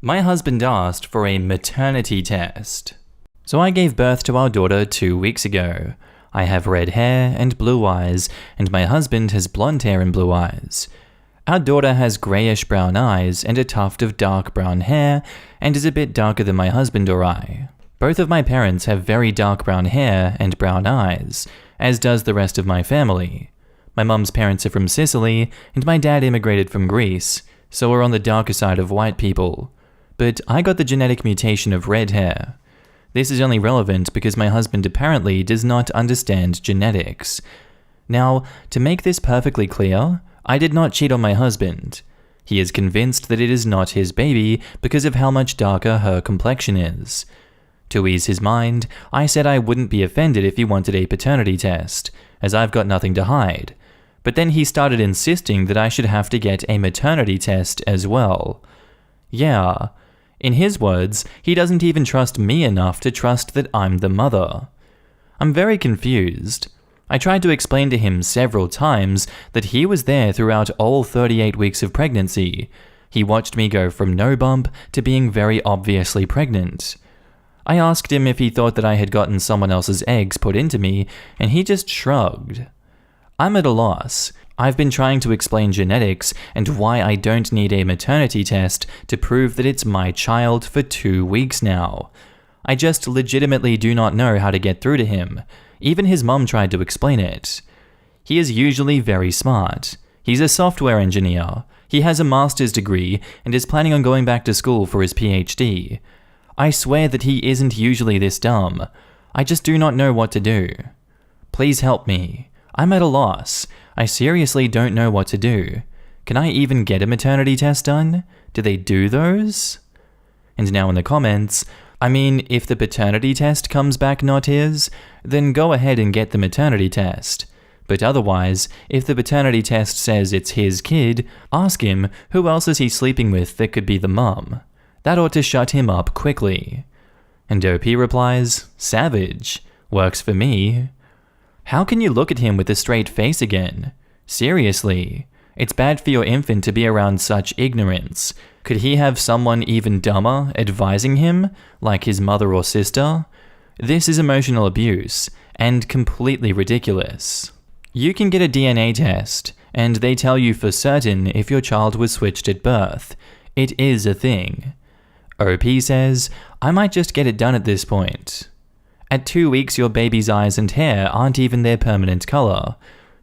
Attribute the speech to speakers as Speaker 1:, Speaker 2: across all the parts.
Speaker 1: My husband asked for a maternity test. So I gave birth to our daughter 2 weeks ago. I have red hair and blue eyes, and my husband has blonde hair and blue eyes. Our daughter has greyish brown eyes and a tuft of dark brown hair, and is a bit darker than my husband or I. Both of my parents have very dark brown hair and brown eyes, as does the rest of my family. My mum's parents are from Sicily, and my dad immigrated from Greece, so we're on the darker side of white people. But I got the genetic mutation of red hair. This is only relevant because my husband apparently does not understand genetics. Now, to make this perfectly clear, I did not cheat on my husband. He is convinced that it is not his baby because of how much darker her complexion is. To ease his mind, I said I wouldn't be offended if he wanted a paternity test, as I've got nothing to hide. But then he started insisting that I should have to get a maternity test as well. Yeah. In his words, he doesn't even trust me enough to trust that I'm the mother. I'm very confused. I tried to explain to him several times that he was there throughout all 38 weeks of pregnancy. He watched me go from no bump to being very obviously pregnant. I asked him if he thought that I had gotten someone else's eggs put into me, and he just shrugged. I'm at a loss. I've been trying to explain genetics and why I don't need a maternity test to prove that it's my child for 2 weeks now. I just legitimately do not know how to get through to him. Even his mum tried to explain it. He is usually very smart. He's a software engineer. He has a master's degree and is planning on going back to school for his PhD. I swear that he isn't usually this dumb. I just do not know what to do. Please help me. I'm at a loss. I seriously don't know what to do. Can I even get a maternity test done? Do they do those? And now in the comments, I mean, if the paternity test comes back not his, then go ahead and get the maternity test. But otherwise, if the paternity test says it's his kid, ask him who else is he sleeping with that could be the mum. That ought to shut him up quickly. And OP replies, savage. Works for me. How can you look at him with a straight face again? Seriously. It's bad for your infant to be around such ignorance. Could he have someone even dumber advising him, like his mother or sister? This is emotional abuse, and completely ridiculous. You can get a DNA test, and they tell you for certain if your child was switched at birth. It is a thing. OP says, I might just get it done at this point. At 2 weeks, your baby's eyes and hair aren't even their permanent color.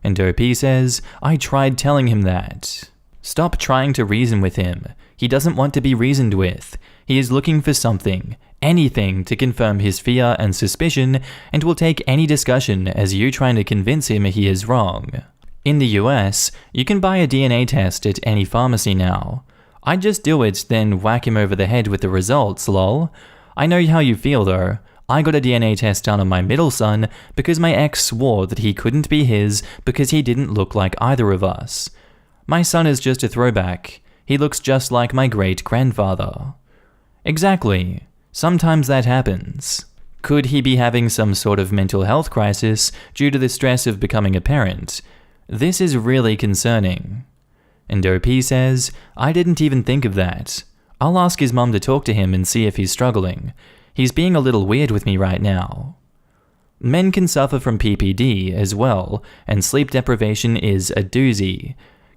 Speaker 1: And OP says, I tried telling him that. Stop trying to reason with him. He doesn't want to be reasoned with. He is looking for something, anything to confirm his fear and suspicion, and will take any discussion as you trying to convince him he is wrong. In the US, you can buy a DNA test at any pharmacy now. I'd just do it, then whack him over the head with the results, lol. I know how you feel though. I got a DNA test done on my middle son because my ex swore that he couldn't be his because he didn't look like either of us. My son is just a throwback. He looks just like my great-grandfather. Exactly. Sometimes that happens. Could he be having some sort of mental health crisis due to the stress of becoming a parent? This is really concerning. And OP says, I didn't even think of that. I'll ask his mum to talk to him and see if he's struggling. He's being a little weird with me right now. Men can suffer from PPD as well, and sleep deprivation is a doozy.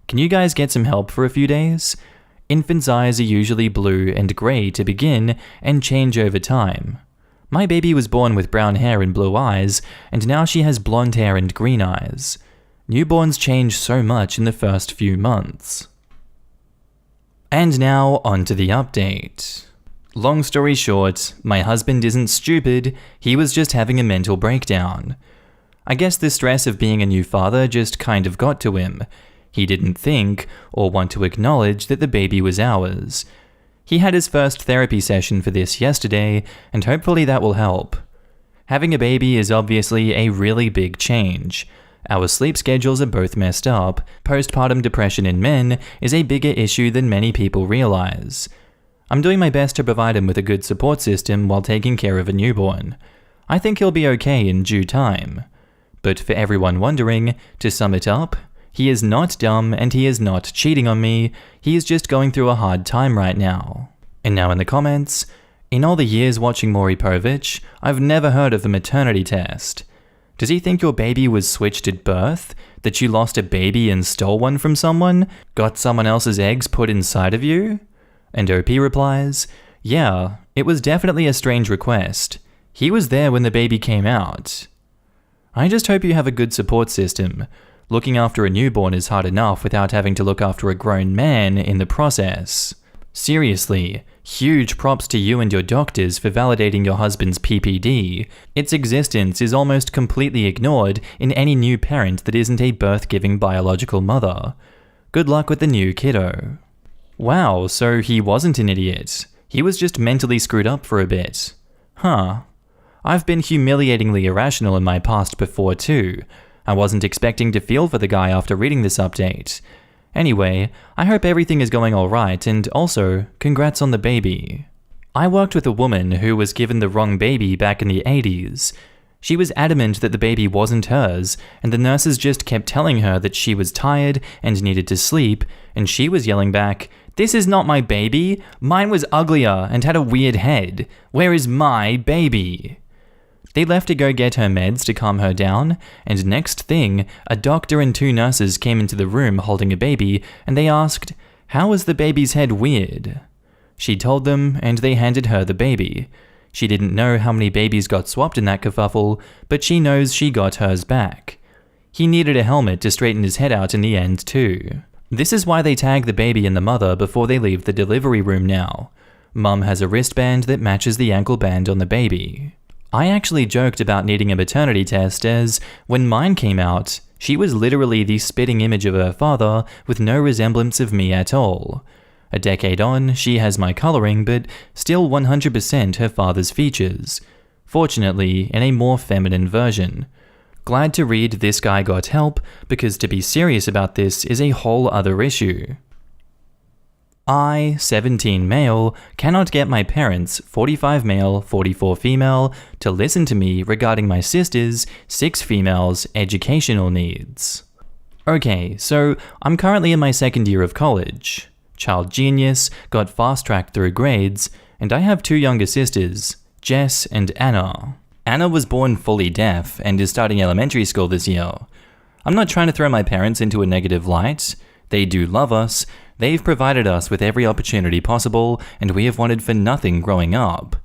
Speaker 1: Can you guys get some help for a few days? Infants' eyes are usually blue and grey to begin and change over time. My baby was born with brown hair and blue eyes, and now she has blonde hair and green eyes. Newborns change so much in the first few months. And now onto the update. Long story short, my husband isn't stupid, he was just having a mental breakdown. I guess the stress of being a new father just kind of got to him. He didn't think or want to acknowledge that the baby was ours. He had his first therapy session for this yesterday, and hopefully that will help. Having a baby is obviously a really big change. Our sleep schedules are both messed up. Postpartum depression in men is a bigger issue than many people realize. I'm doing my best to provide him with a good support system while taking care of a newborn. I think he'll be okay in due time. But for everyone wondering, to sum it up, he is not dumb and he is not cheating on me, he is just going through a hard time right now. And now in the comments, in all the years watching Maury Povich, I've never heard of a maternity test. Does he think your baby was switched at birth? That you lost a baby and stole one from someone? Got someone else's eggs put inside of you? And OP replies, yeah, it was definitely a strange request. He was there when the baby came out. I just hope you have a good support system. Looking after a newborn is hard enough without having to look after a grown man in the process. Seriously, huge props to you and your doctors for validating your husband's PPD. Its existence is almost completely ignored in any new parent that isn't a birth-giving biological mother. Good luck with the new kiddo. Wow, so he wasn't an idiot. He was just mentally screwed up for a bit. Huh. I've been humiliatingly irrational in my past before too. I wasn't expecting to feel for the guy after reading this update. Anyway, I hope everything is going alright, and also, congrats on the baby. I worked with a woman who was given the wrong baby back in the 80s. She was adamant that the baby wasn't hers, and the nurses just kept telling her that she was tired and needed to sleep, and she was yelling back, "This is not my baby! Mine was uglier and had a weird head. Where is my baby?" They left to go get her meds to calm her down, and next thing, a doctor and 2 nurses came into the room holding a baby, and they asked, "How is the baby's head weird?" She told them, and they handed her the baby. She didn't know how many babies got swapped in that kerfuffle, but she knows she got hers back. He needed a helmet to straighten his head out in the end too. This is why they tag the baby and the mother before they leave the delivery room now. Mum has a wristband that matches the ankle band on the baby. I actually joked about needing a maternity test as, when mine came out, she was literally the spitting image of her father with no resemblance of me at all. A decade on, she has my coloring, but still 100% her father's features. Fortunately, in a more feminine version. Glad to read this guy got help, because to be serious about this is a whole other issue. I, 17 male, cannot get my parents, 45 male, 44 female, to listen to me regarding my sister's, 6 females, educational needs. Okay, so I'm currently in my 2nd year of college. Child genius, got fast-tracked through grades, and I have 2 younger sisters, Jess and Anna. Anna was born fully deaf and is starting elementary school this year. I'm not trying to throw my parents into a negative light. They do love us. They've provided us with every opportunity possible, and we have wanted for nothing growing up.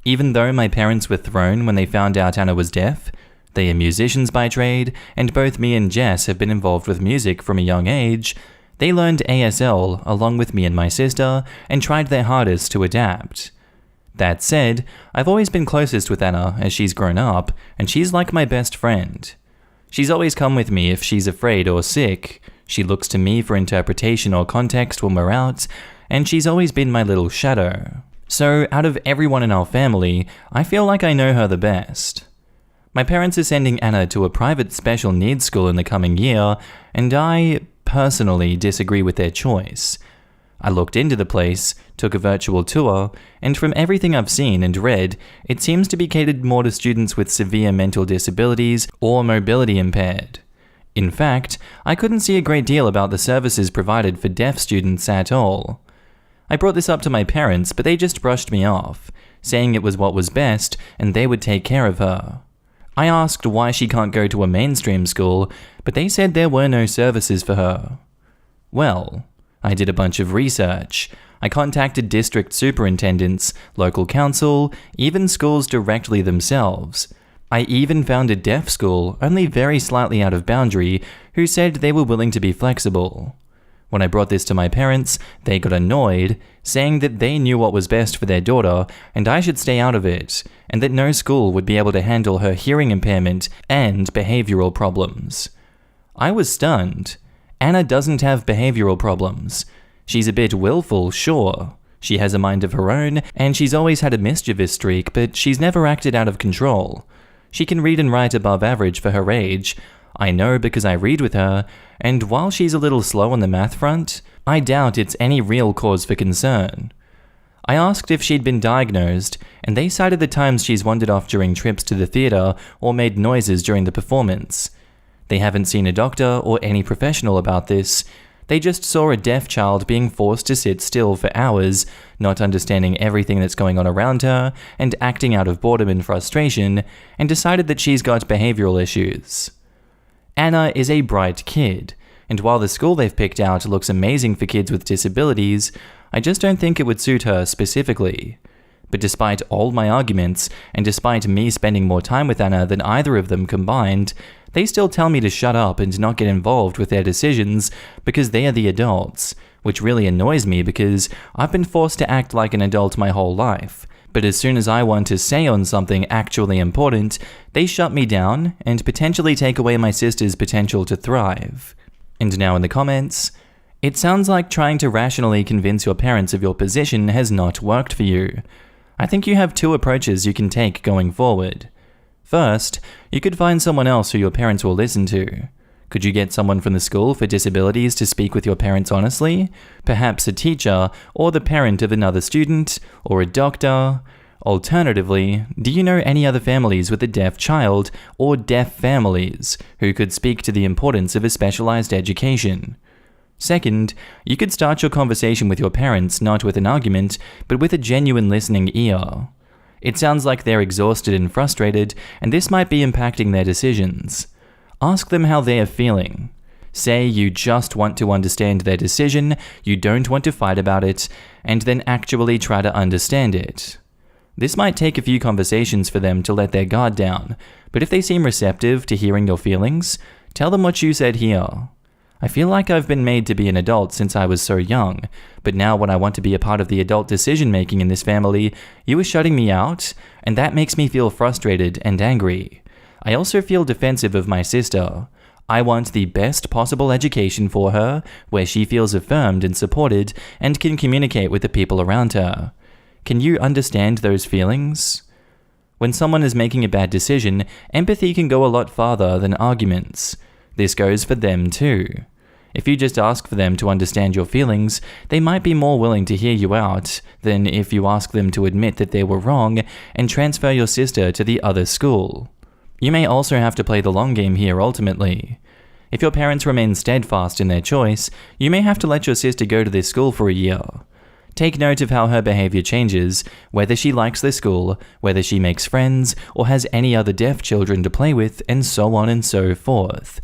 Speaker 1: Even though my parents were thrown when they found out Anna was deaf, they are musicians by trade, and both me and Jess have been involved with music from a young age. They learned ASL along with me and my sister, and tried their hardest to adapt. That said, I've always been closest with Anna as she's grown up, and she's like my best friend. She's always come with me if she's afraid or sick. She looks to me for interpretation or context when we're out, and she's always been my little shadow. So, out of everyone in our family, I feel like I know her the best. My parents are sending Anna to a private special needs school in the coming year, and I, personally, disagree with their choice. I looked into the place, took a virtual tour, and from everything I've seen and read, it seems to be catered more to students with severe mental disabilities or mobility impaired. In fact, I couldn't see a great deal about the services provided for deaf students at all. I brought this up to my parents, but they just brushed me off, saying it was what was best and they would take care of her. I asked why she can't go to a mainstream school, but they said there were no services for her. Well, I did a bunch of research. I contacted district superintendents, local council, even schools directly themselves. I even found a deaf school, only very slightly out of boundary, who said they were willing to be flexible. When I brought this to my parents, they got annoyed, saying that they knew what was best for their daughter and I should stay out of it, and that no school would be able to handle her hearing impairment and behavioral problems. I was stunned. Anna doesn't have behavioral problems. She's a bit willful, sure. She has a mind of her own, and she's always had a mischievous streak, but she's never acted out of control. She can read and write above average for her age. I know because I read with her, and while she's a little slow on the math front, I doubt it's any real cause for concern. I asked if she'd been diagnosed, and they cited the times she's wandered off during trips to the theater or made noises during the performance. They haven't seen a doctor or any professional about this. They just saw a deaf child being forced to sit still for hours, not understanding everything that's going on around her, and acting out of boredom and frustration, and decided that she's got behavioral issues. Anna is a bright kid, and while the school they've picked out looks amazing for kids with disabilities, I just don't think it would suit her specifically. But despite all my arguments, and despite me spending more time with Anna than either of them combined, they still tell me to shut up and not get involved with their decisions because they are the adults, which really annoys me because I've been forced to act like an adult my whole life. But as soon as I want to say on something actually important, they shut me down and potentially take away my sister's potential to thrive. And now in the comments, it sounds like trying to rationally convince your parents of your position has not worked for you. I think you have two approaches you can take going forward. First, you could find someone else who your parents will listen to. Could you get someone from the school for disabilities to speak with your parents honestly? Perhaps a teacher, or the parent of another student, or a doctor. Alternatively, do you know any other families with a deaf child, or deaf families, who could speak to the importance of a specialized education? Second, you could start your conversation with your parents not with an argument, but with a genuine listening ear. It sounds like they're exhausted and frustrated, and this might be impacting their decisions. Ask them how they are feeling. Say you just want to understand their decision, you don't want to fight about it, and then actually try to understand it. This might take a few conversations for them to let their guard down, but if they seem receptive to hearing your feelings, tell them what you said here. I feel like I've been made to be an adult since I was so young, but now when I want to be a part of the adult decision-making in this family, you are shutting me out, and that makes me feel frustrated and angry. I also feel defensive of my sister. I want the best possible education for her, where she feels affirmed and supported, and can communicate with the people around her. Can you understand those feelings? When someone is making a bad decision, empathy can go a lot farther than arguments. This goes for them too. If you just ask for them to understand your feelings, they might be more willing to hear you out than if you ask them to admit that they were wrong and transfer your sister to the other school. You may also have to play the long game here ultimately. If your parents remain steadfast in their choice, you may have to let your sister go to this school for a year. Take note of how her behavior changes, whether she likes the school, whether she makes friends, or has any other deaf children to play with, and so on and so forth.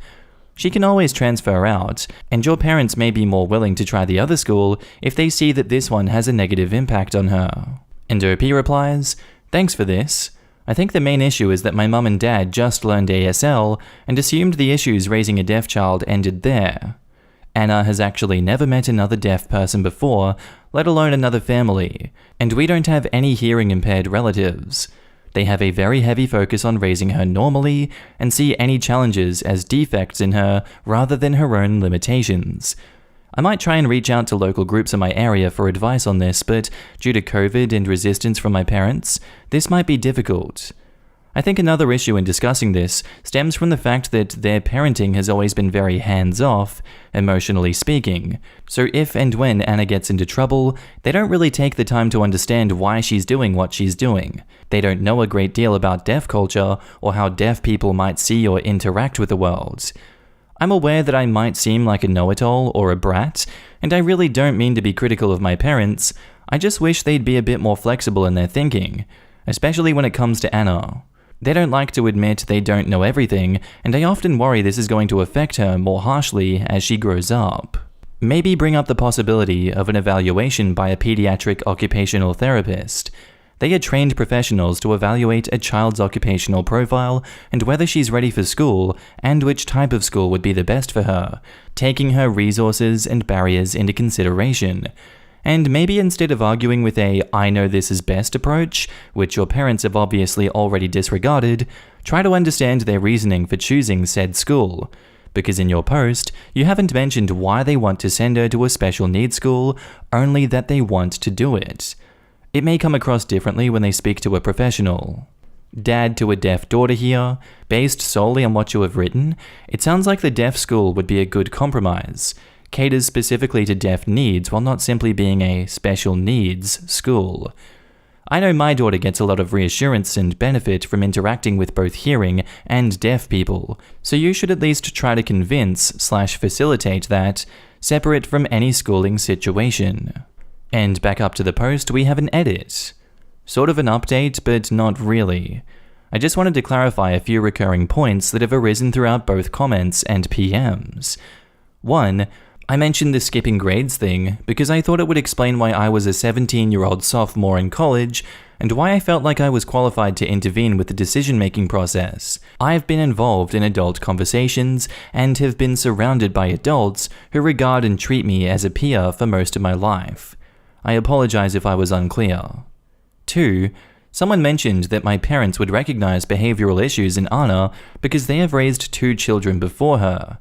Speaker 1: She can always transfer out, and your parents may be more willing to try the other school if they see that this one has a negative impact on her. And OP replies, "Thanks for this. I think the main issue is that my mum and dad just learned ASL and assumed the issues raising a deaf child ended there. Anna has actually never met another deaf person before, let alone another family, and we don't have any hearing impaired relatives. They have a very heavy focus on raising her normally and see any challenges as defects in her rather than her own limitations. I might try and reach out to local groups in my area for advice on this, but due to COVID and resistance from my parents, this might be difficult. I think another issue in discussing this stems from the fact that their parenting has always been very hands-off, emotionally speaking, so if and when Anna gets into trouble, they don't really take the time to understand why she's doing what she's doing. They don't know a great deal about deaf culture or how deaf people might see or interact with the world. I'm aware that I might seem like a know-it-all or a brat, and I really don't mean to be critical of my parents. I just wish they'd be a bit more flexible in their thinking, especially when it comes to Anna. They don't like to admit they don't know everything, and I often worry this is going to affect her more harshly as she grows up. Maybe bring up the possibility of an evaluation by a pediatric occupational therapist. They are trained professionals to evaluate a child's occupational profile and whether she's ready for school and which type of school would be the best for her, taking her resources and barriers into consideration. And maybe instead of arguing with a "I know this is best" approach, which your parents have obviously already disregarded, try to understand their reasoning for choosing said school. Because in your post, you haven't mentioned why they want to send her to a special needs school, only that they want to do it. It may come across differently when they speak to a professional. Dad to a deaf daughter here, based solely on what you have written, it sounds like the deaf school would be a good compromise. Caters specifically to deaf needs while not simply being a special needs school. I know my daughter gets a lot of reassurance and benefit from interacting with both hearing and deaf people, so you should at least try to convince/facilitate that. separate from any schooling situation. And back up to the post, we have an edit. Sort of an update, but not really. I just wanted to clarify a few recurring points that have arisen throughout both comments and PMs. 1. I mentioned the skipping grades thing because I thought it would explain why I was a 17-year-old sophomore in college and why I felt like I was qualified to intervene with the decision-making process. I've been involved in adult conversations and have been surrounded by adults who regard and treat me as a peer for most of my life. I apologize if I was unclear. 2. Someone mentioned that my parents would recognize behavioral issues in Anna because they have raised 2 children before her.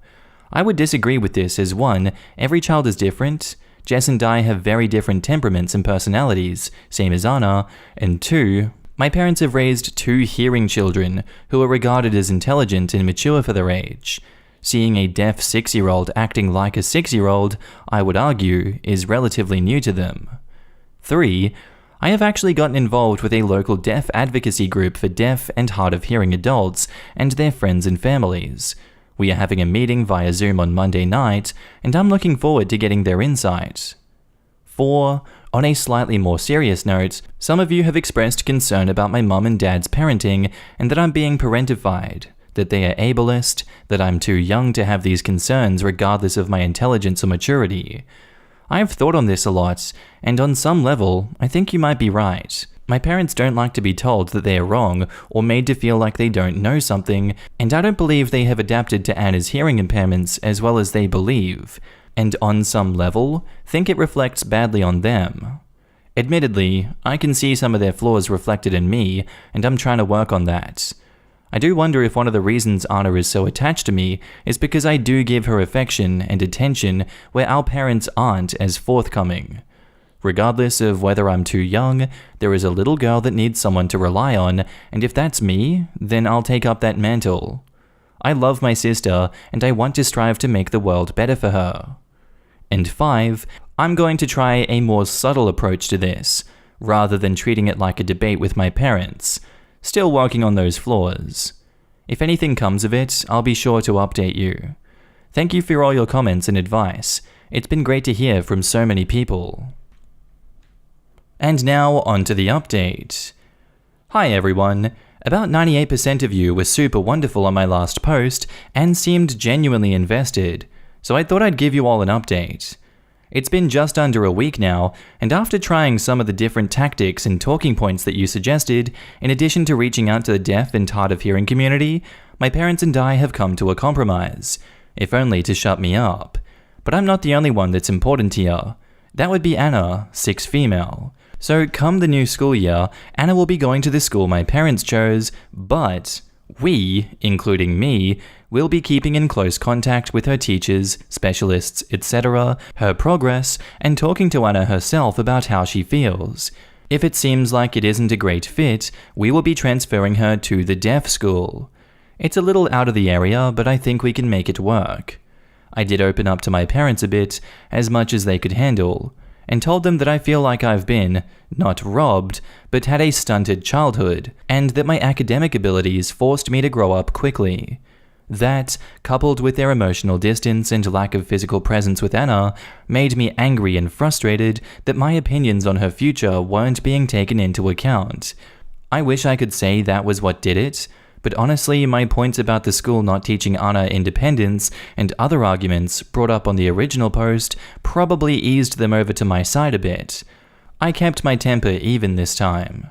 Speaker 1: I would disagree with this as 1, every child is different. Jess and I have very different temperaments and personalities, same as Anna. And 2, my parents have raised 2 hearing children who are regarded as intelligent and mature for their age. Seeing a deaf 6-year-old acting like a 6-year-old, I would argue, is relatively new to them. 3, I have actually gotten involved with a local deaf advocacy group for deaf and hard of hearing adults and their friends and families. We are having a meeting via Zoom on Monday night, and I'm looking forward to getting their insight. 4. On a slightly more serious note, some of you have expressed concern about my mum and dad's parenting and that I'm being parentified, that they are ableist, that I'm too young to have these concerns regardless of my intelligence or maturity. I have thought on this a lot, and on some level, I think you might be right. My parents don't like to be told that they are wrong or made to feel like they don't know something, and I don't believe they have adapted to Anna's hearing impairments as well as they believe, and on some level, think it reflects badly on them. Admittedly, I can see some of their flaws reflected in me, and I'm trying to work on that. I do wonder if one of the reasons Anna is so attached to me is because I do give her affection and attention where our parents aren't as forthcoming. Regardless of whether I'm too young, there is a little girl that needs someone to rely on, and if that's me, then I'll take up that mantle. I love my sister, and I want to strive to make the world better for her. And 5, I'm going to try a more subtle approach to this, rather than treating it like a debate with my parents. Still working on those flaws. If anything comes of it, I'll be sure to update you. Thank you for all your comments and advice. It's been great to hear from so many people. And now, on to the update. Hi everyone. About 98% of you were super wonderful on my last post and seemed genuinely invested, so I thought I'd give you all an update. It's been just under a week now, and after trying some of the different tactics and talking points that you suggested, in addition to reaching out to the deaf and hard of hearing community, my parents and I have come to a compromise, if only to shut me up. But I'm not the only one that's important here. That would be Anna, 6 female. So come the new school year, Anna will be going to the school my parents chose, but we, including me, will be keeping in close contact with her teachers, specialists, etc., her progress, and talking to Anna herself about how she feels. If it seems like it isn't a great fit, we will be transferring her to the deaf school. It's a little out of the area, but I think we can make it work. I did open up to my parents a bit, as much as they could handle, and told them that I feel like I've been, not robbed, but had a stunted childhood, and that my academic abilities forced me to grow up quickly. That, coupled with their emotional distance and lack of physical presence with Anna, made me angry and frustrated that my opinions on her future weren't being taken into account. I wish I could say that was what did it, but honestly, my points about the school not teaching Anna independence and other arguments brought up on the original post probably eased them over to my side a bit. I kept my temper even this time.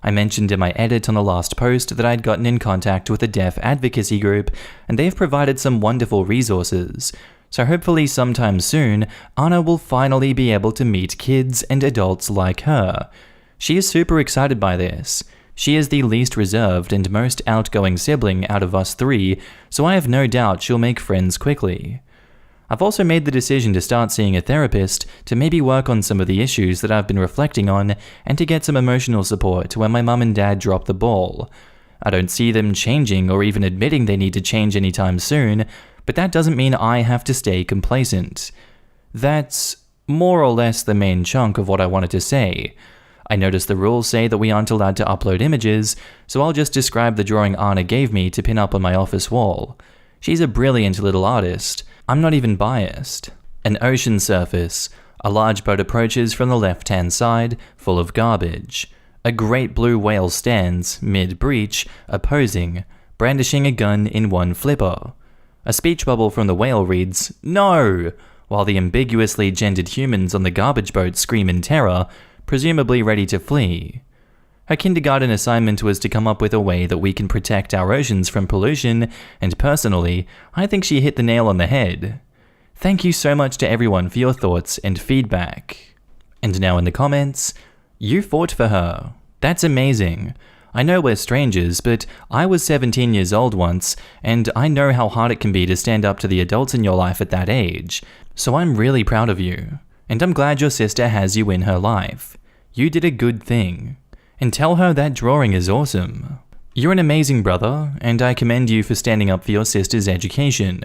Speaker 1: I mentioned in my edit on the last post that I'd gotten in contact with a deaf advocacy group, and they've provided some wonderful resources. So hopefully sometime soon, Anna will finally be able to meet kids and adults like her. She is super excited by this. She is the least reserved and most outgoing sibling out of us 3, so I have no doubt she'll make friends quickly. I've also made the decision to start seeing a therapist to maybe work on some of the issues that I've been reflecting on and to get some emotional support when my mum and dad drop the ball. I don't see them changing or even admitting they need to change anytime soon, but that doesn't mean I have to stay complacent. That's more or less the main chunk of what I wanted to say. I noticed the rules say that we aren't allowed to upload images, so I'll just describe the drawing Anna gave me to pin up on my office wall. She's a brilliant little artist. I'm not even biased. An ocean surface. A large boat approaches from the left-hand side, full of garbage. A great blue whale stands, mid-breach, opposing, brandishing a gun in one flipper. A speech bubble from the whale reads, "No!" while the ambiguously gendered humans on the garbage boat scream in terror, presumably ready to flee. Her kindergarten assignment was to come up with a way that we can protect our oceans from pollution, and personally, I think she hit the nail on the head. Thank you so much to everyone for your thoughts and feedback. And now in the comments, you fought for her. That's amazing. I know we're strangers, but I was 17 years old once, and I know how hard it can be to stand up to the adults in your life at that age, so I'm really proud of you. And I'm glad your sister has you in her life. You did a good thing. And tell her that drawing is awesome. You're an amazing brother, and I commend you for standing up for your sister's education.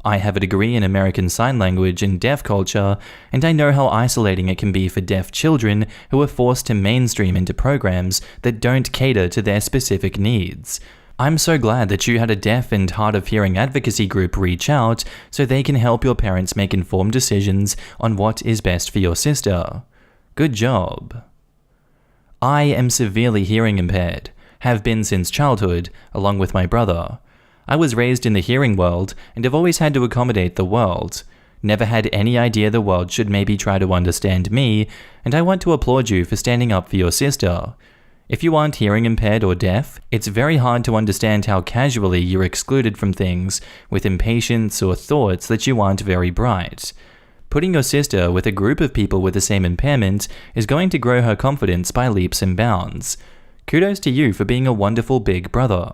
Speaker 1: I have a degree in American Sign Language and deaf culture, and I know how isolating it can be for deaf children who are forced to mainstream into programs that don't cater to their specific needs. I'm so glad that you had a deaf and hard of hearing advocacy group reach out so they can help your parents make informed decisions on what is best for your sister. Good job. I am severely hearing impaired, have been since childhood, along with my brother. I was raised in the hearing world and have always had to accommodate the world. Never had any idea the world should maybe try to understand me, and I want to applaud you for standing up for your sister. If you aren't hearing impaired or deaf, it's very hard to understand how casually you're excluded from things with impatience or thoughts that you aren't very bright. Putting your sister with a group of people with the same impairment is going to grow her confidence by leaps and bounds. Kudos to you for being a wonderful big brother.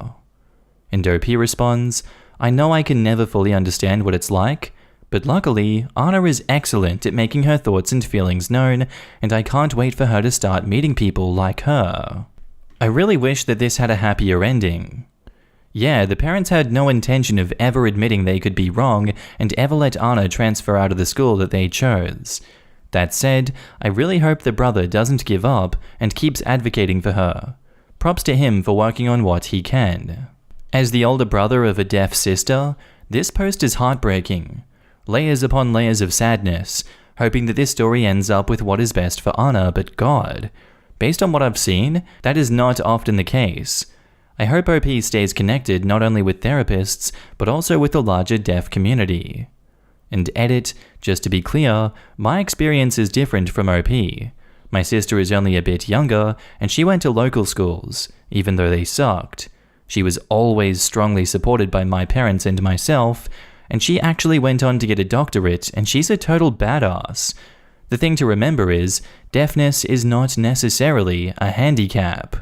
Speaker 1: And OP responds, I know I can never fully understand what it's like, but luckily, Anna is excellent at making her thoughts and feelings known, and I can't wait for her to start meeting people like her. I really wish that this had a happier ending. Yeah, the parents had no intention of ever admitting they could be wrong and ever let Anna transfer out of the school that they chose. That said, I really hope the brother doesn't give up and keeps advocating for her. Props to him for working on what he can. As the older brother of a deaf sister, this post is heartbreaking. Layers upon layers of sadness, hoping that this story ends up with what is best for Anna, but God. Based on what I've seen, that is not often the case. I hope OP stays connected not only with therapists, but also with the larger deaf community. And edit, just to be clear, my experience is different from OP. My sister is only a bit younger, and she went to local schools, even though they sucked. She was always strongly supported by my parents and myself, and she actually went on to get a doctorate, and she's a total badass. The thing to remember is, deafness is not necessarily a handicap.